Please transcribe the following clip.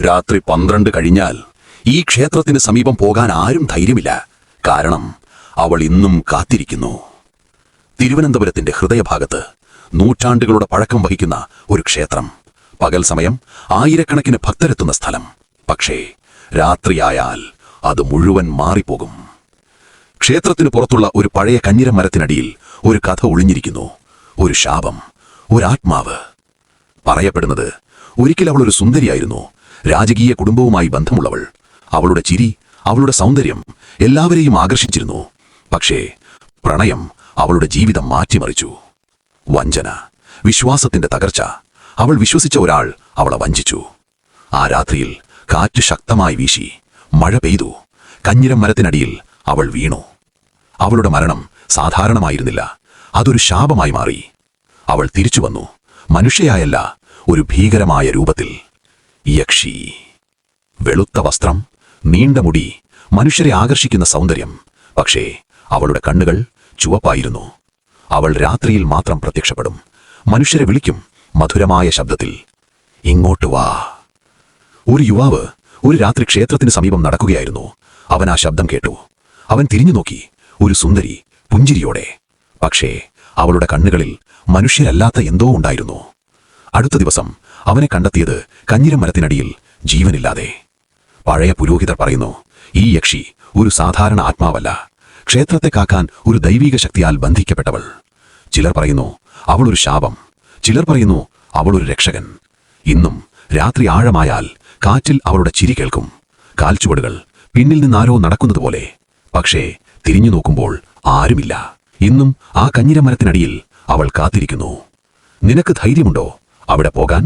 രാത്രി 12 കഴിഞ്ഞാൽ ഈ ക്ഷേത്രത്തിന് സമീപം പോകാൻ ആരും ധൈര്യമില്ല. കാരണം അവൾ ഇന്നും കാത്തിരിക്കുന്നു. തിരുവനന്തപുരത്തിന്റെ ഹൃദയഭാഗത്ത് നൂറ്റാണ്ടുകളുടെ പഴക്കം വഹിക്കുന്ന ഒരു ക്ഷേത്രം. പകൽ സമയം ആയിരക്കണക്കിന് ഭക്തരെത്തുന്ന സ്ഥലം. പക്ഷേ രാത്രിയായാൽ അത് മുഴുവൻ മാറിപ്പോകും. ക്ഷേത്രത്തിന് പുറത്തുള്ള ഒരു പഴയ കഞ്ഞിര മരത്തിനടിയിൽ ഒരു കഥ ഒളിഞ്ഞിരിക്കുന്നു. ഒരു ശാപം, ഒരാത്മാവ്. പറയപ്പെടുന്നത് ഒരിക്കൽ അവൾ ഒരു സുന്ദരിയായിരുന്നു, രാജകീയ കുടുംബവുമായി ബന്ധമുള്ളവൾ. അവളുടെ ചിരി, അവളുടെ സൗന്ദര്യം എല്ലാവരെയും ആകർഷിച്ചിരുന്നു. പക്ഷേ പ്രണയം അവളുടെ ജീവിതം മാറ്റിമറിച്ചു. വഞ്ചന, വിശ്വാസത്തിന്റെ തകർച്ച. അവൾ വിശ്വസിച്ച ഒരാൾ അവളെ വഞ്ചിച്ചു. ആ രാത്രിയിൽ കാറ്റ് ശക്തമായി വീശി, മഴ പെയ്തു. കഞ്ഞിരം മരത്തിനടിയിൽ അവൾ വീണു. അവളുടെ മരണം സാധാരണമായിരുന്നില്ല, അതൊരു ശാപമായി മാറി. അവൾ തിരിച്ചു വന്നു, മനുഷ്യയായല്ല, ഒരു ഭീകരമായ രൂപത്തിൽ. യക്ഷി. വെളുത്ത വസ്ത്രം, നീണ്ട മുടി, മനുഷ്യരെ ആകർഷിക്കുന്ന സൗന്ദര്യം. പക്ഷേ അവളുടെ കണ്ണുകൾ ചുവപ്പായിരുന്നു. അവൾ രാത്രിയിൽ മാത്രം പ്രത്യക്ഷപ്പെടും, മനുഷ്യരെ വിളിക്കും മധുരമായ ശബ്ദത്തിൽ. ഇങ്ങോട്ട് വാ. ഒരു യുവാവ് ഒരു രാത്രി ക്ഷേത്രത്തിന് സമീപം നടക്കുകയായിരുന്നു. അവൻ ആ ശബ്ദം കേട്ടു. അവൻ തിരിഞ്ഞു നോക്കി. ഒരു സുന്ദരി, പുഞ്ചിരിയോടെ. പക്ഷേ അവളുടെ കണ്ണുകളിൽ മനുഷ്യരല്ലാത്ത എന്തോ ഉണ്ടായിരുന്നു. അടുത്ത ദിവസം അവനെ കണ്ടെത്തിയത് കഞ്ഞിരം മരത്തിനടിയിൽ, ജീവനില്ലാതെ. പഴയ പുരോഹിതർ പറയുന്നു, ഈ യക്ഷി ഒരു സാധാരണ ആത്മാവല്ല, ക്ഷേത്രത്തെ കാക്കാൻ ഒരു ദൈവിക ശക്തിയാൽ ബന്ധിക്കപ്പെട്ടവൾ. ചിലർ പറയുന്നു അവൾ ഒരു ശാപം, ചിലർ പറയുന്നു അവൾ ഒരു രക്ഷകൻ. ഇന്നും രാത്രി ആഴമായാൽ കാറ്റിൽ അവളുടെ ചിരി കേൾക്കും, കാൽച്ചുവടുകൾ, പിന്നിൽ നിന്നാരോ നടക്കുന്നതുപോലെ. പക്ഷേ തിരിഞ്ഞു നോക്കുമ്പോൾ ആരുമില്ല. ഇന്നും ആ കഞ്ഞിരമരത്തിനടിയിൽ അവൾ കാത്തിരിക്കുന്നു. നിനക്ക് ധൈര്യമുണ്ടോ അവിടെ പോകാൻ?